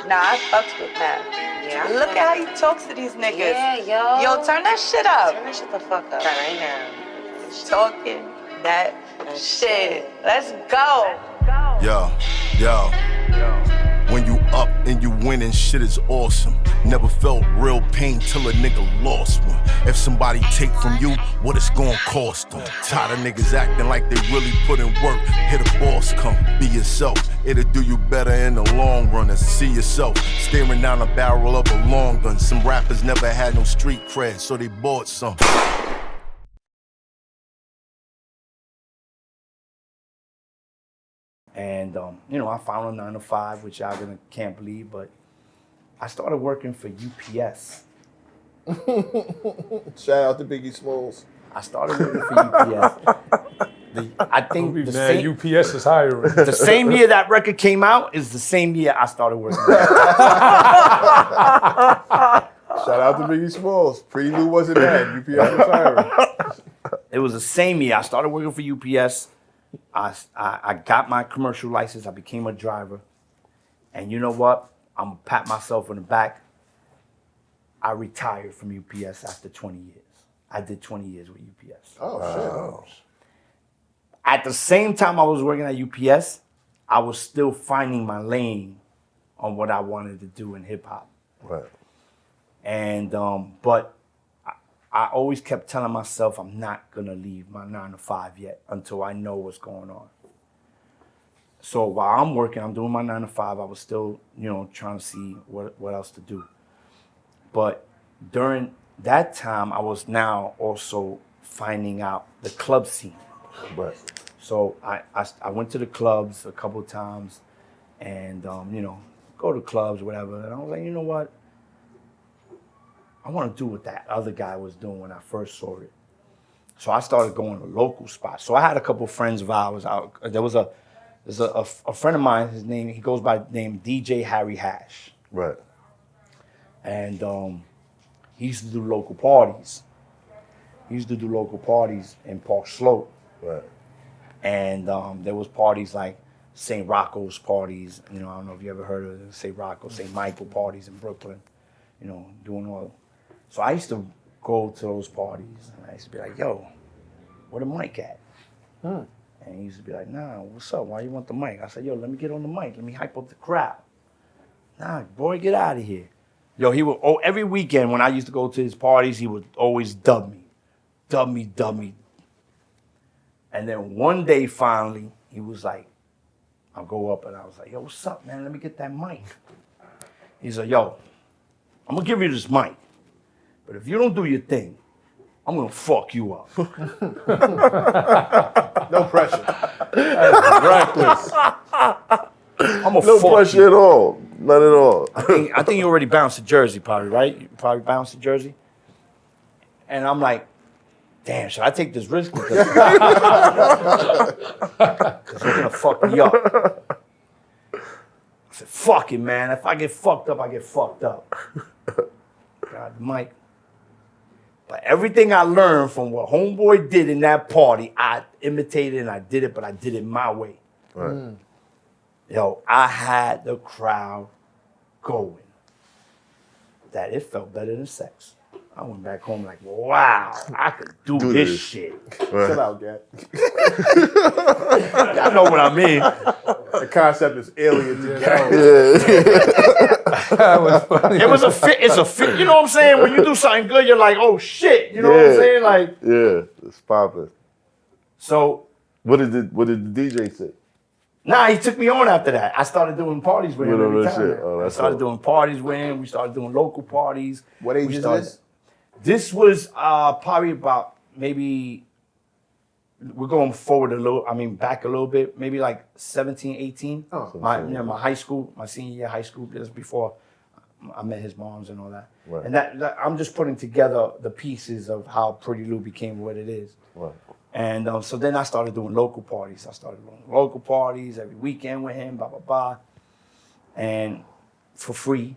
Nah, I fucks with Pat. Yeah. Look at how he talks to these niggas. Yeah, yo. Yo, turn that shit up. Turn that shit the fuck up right now. Talking that shit. Let's go. Yo. When you up and you winning, shit is awesome. Never felt real pain till a nigga lost one. If somebody take from you, what it's gonna cost them? Tired of niggas acting like they really put in work. Here the boss come, be yourself. It'll do you better in the long run than see yourself staring down the barrel of a long gun. Some rappers never had no street cred, so they bought some. And, you know, I found a 9 to 5, which y'all can't believe, but I started working for UPS. Shout out to Biggie Smalls. I started working for UPS. I think the same, UPS is hiring. the same year that record came out is the same year I started working there. Shout out to Biggie Smalls. Prelude wasn't bad. UPS was hiring. It was the same year I started working for UPS. I got my commercial license. I became a driver. And you know what? I'm going to pat myself on the back. I retired from UPS after 20 years. I did 20 years with UPS. Oh, shit. At the same time I was working at UPS, I was still finding my lane on what I wanted to do in hip hop. Right. And, but I always kept telling myself I'm not gonna leave my 9 to 5 yet until I know what's going on. So while I'm working, I'm doing my 9 to 5, I was still, you know, trying to see what else to do. But during that time, I was now also finding out the club scene. Right. So I went to the clubs a couple of times and, you know, go to clubs, whatever. And I was like, you know what? I want to do what that other guy was doing when I first saw it. So I started going to local spots. So I had a couple of friends of ours out. There's a friend of mine, he goes by the name DJ Harry Hash. Right. And he used to do local parties. He used to do local parties in Park Slope. Right. And there was parties like St. Rocco's parties. You know, I don't know if you ever heard of St. Rocco, St. Michael parties in Brooklyn. You know, doing all. So I used to go to those parties and I used to be like, yo, where the mic at? And he used to be like, nah, what's up? Why you want the mic? I said, yo, let me get on the mic. Let me hype up the crowd. Nah, boy, get out of here. Yo, he would, every weekend when I used to go to his parties, he would always dub me. Dub me. And then one day, finally, he was like, I'll go up and I was like, yo, what's up, man? Let me get that mic. He's like, yo, I'm gonna give you this mic, but if you don't do your thing, I'm gonna fuck you up. No pressure. That's reckless. I'm gonna No fuck pressure you. at all. None at all. I think you already bounced to Jersey, probably, right? You probably bounced to Jersey. And I'm like, damn, should I take this risk? Because you're gonna fuck me up. I said, fuck it, man. If I get fucked up, I get fucked up. God, Mike. But everything I learned from what Homeboy did in that party, I imitated and I did it, but I did it my way. Right. Yo, I had the crowd going. That it felt better than sex. I went back home like, wow, I could do this shit. Right. Chill out, Gat. Y'all know what I mean. The concept is alien to That was funny. It was a fit. It's a fit. You know what I'm saying? When you do something good, you're like, oh shit. You know what I'm saying? Like, yeah, it's popping. so. What did the DJ say? Nah, he took me on after that. I started doing parties with him With him every and time. shit. Oh, I that's started dope. doing parties with him. We started doing local parties. What age We is started- this? This was probably about maybe, we're going forward a little, back a little bit, maybe like 17, 18. Oh. My high school, my senior year of high school, just before I met his moms and all that. Right. And that I'm just putting together the pieces of how Pretty Lou became what it is. Right. And so then I started doing local parties. I started doing local parties every weekend with him, blah, blah, blah. And for free.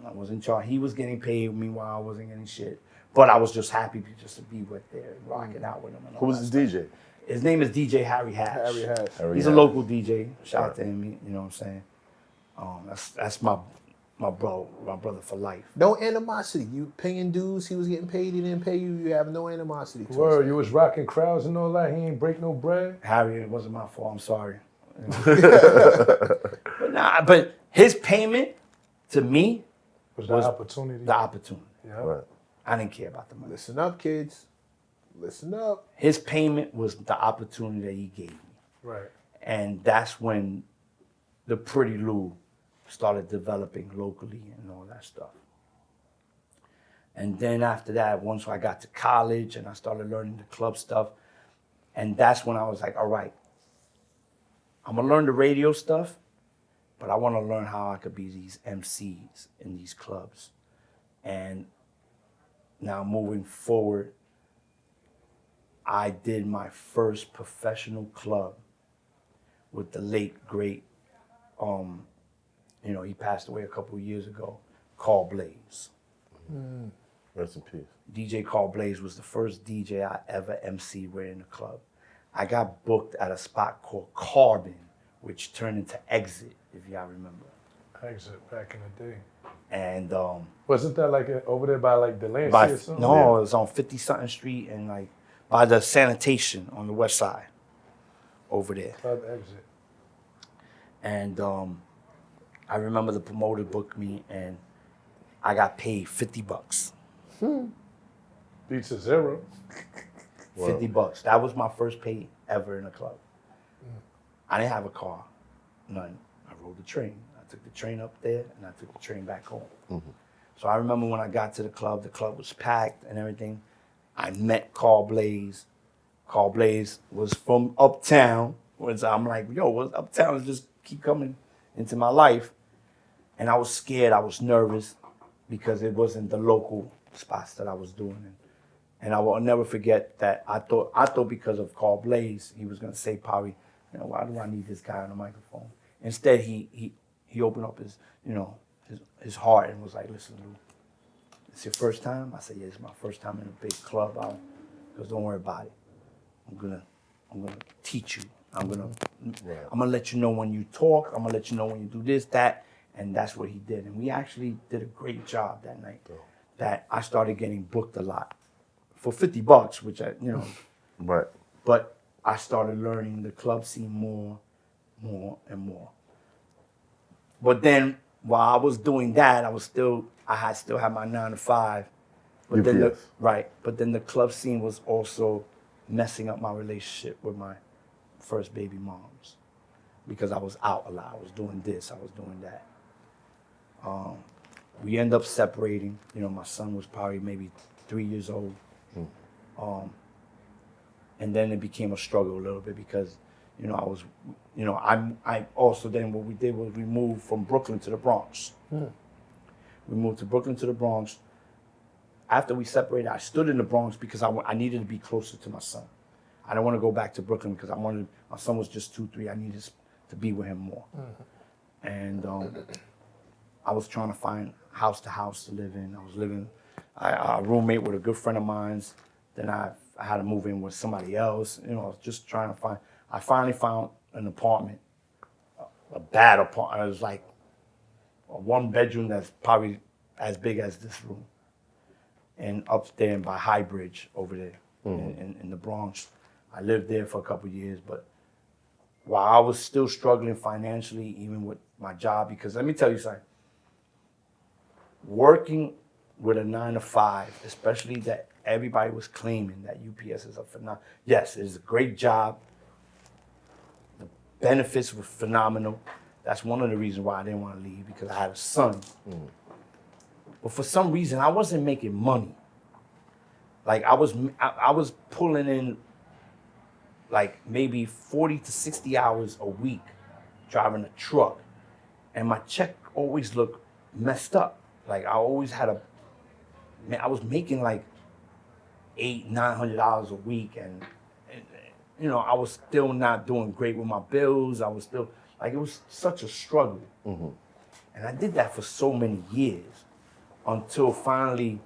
I was in charge. He was getting paid. Meanwhile, I wasn't getting shit. But I was just happy just to be with there, rocking out with him. And all Who was that his stuff. DJ? His name is DJ Harry Hash. Harry Hash. He's a local DJ. Shout out to him. You know what I'm saying? That's my brother for life. No animosity. You paying dues, he was getting paid, he didn't pay you. You have no animosity. Word, you was rocking crowds and all that. He ain't break no bread. Harry, it wasn't my fault. I'm sorry. But his payment to me Was the opportunity. the opportunity. Yeah. Right. I didn't care about the money. Listen up, kids. Listen up. His payment was the opportunity that he gave me. Right. And that's when the Pretty Lou started developing locally and all that stuff. And then after that, once I got to college and I started learning the club stuff, and that's when I was like, all right, I'm gonna learn the radio stuff, but I wanna learn how I could be these MCs in these clubs. And now moving forward, I did my first professional club with the late, great, he passed away a couple of years ago, Carl Blaze. Rest in peace. DJ Carl Blaze was the first DJ I ever MC'd with in a club. I got booked at a spot called Carbon, which turned into Exit, if y'all remember. Exit back in the day. And Wasn't that like over there by like Delancey or something? no, it was on 50-something Street and like by the sanitation on the west side over there. Club Exit. And I remember the promoter booked me and I got paid $50. Beats a zero. $50. That was my first pay ever in a club. I didn't have a car, none. I rode the train. I took the train up there and I took the train back home. So I remember when I got to the club was packed and everything. I met Carl Blaze. Carl Blaze was from Uptown. I'm like, yo, what's Uptown? Just keep coming into my life. And I was scared, I was nervous because it wasn't the local spots that I was doing. And I will never forget that I thought because of Carl Blaze, he was gonna say probably, why do I need this guy on the microphone? Instead, he opened up his heart and was like, listen, Lou, it's your first time? I said, yeah, it's my first time in a big club. Because don't worry about it. I'm gonna teach you. I'm gonna let you know when you talk. I'm gonna let you know when you do this, that, and that's what he did. And we actually did a great job that night. That I started getting booked a lot for $50, which Right. But I started learning the club scene more and more. But then while I was doing that, I still had my 9 to 5. But then the club scene was also messing up my relationship with my first baby moms because I was out a lot. I was doing this, I was doing that. We ended up separating. My son was probably maybe 3 years old. And then it became a struggle a little bit because, I also then what we did was we moved from Brooklyn to the Bronx. We moved to Brooklyn to the Bronx. After we separated, I stood in the Bronx because I needed to be closer to my son. I didn't want to go back to Brooklyn because my son was just 2, 3. I needed to be with him more. And I was trying to find house to house to live in. I was living, a roommate with a good friend of mine's. Then I had to move in with somebody else. I was just trying to find. I finally found an apartment, a bad apartment. It was like a 1-bedroom that's probably as big as this room. And up there by High Bridge over there in the Bronx. I lived there for a couple of years, but while I was still struggling financially, even with my job, because let me tell you something, working with a 9 to 5, especially that everybody was claiming that UPS is a phenomenal. Yes, it's a great job. The benefits were phenomenal. That's one of the reasons why I didn't want to leave, because I had a son. But for some reason, I wasn't making money. Like I was pulling in like maybe 40 to 60 hours a week driving a truck. And my check always looked messed up. Like I always had I was making like $800-900 a week, and I was still not doing great with my bills. I was still like, it was such a struggle. And I did that for so many years until finally,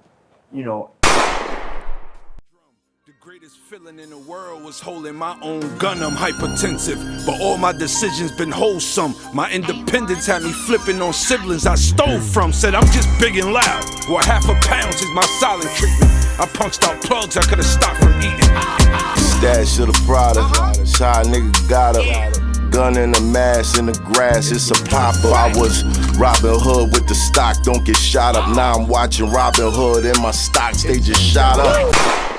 Greatest feeling in the world was holding my own gun. I'm hypertensive, but all my decisions been wholesome. My independence had me flipping on siblings I stole from. Said I'm just big and loud. Well, half a pound is my silent treatment. I punched out plugs I could've stopped from eating. Stash of the product, shy nigga got a gun in the mask in the grass. It's a popper. I was Robin Hood with the stock. Don't get shot up. Now I'm watching Robin Hood and my stocks. They just shot up.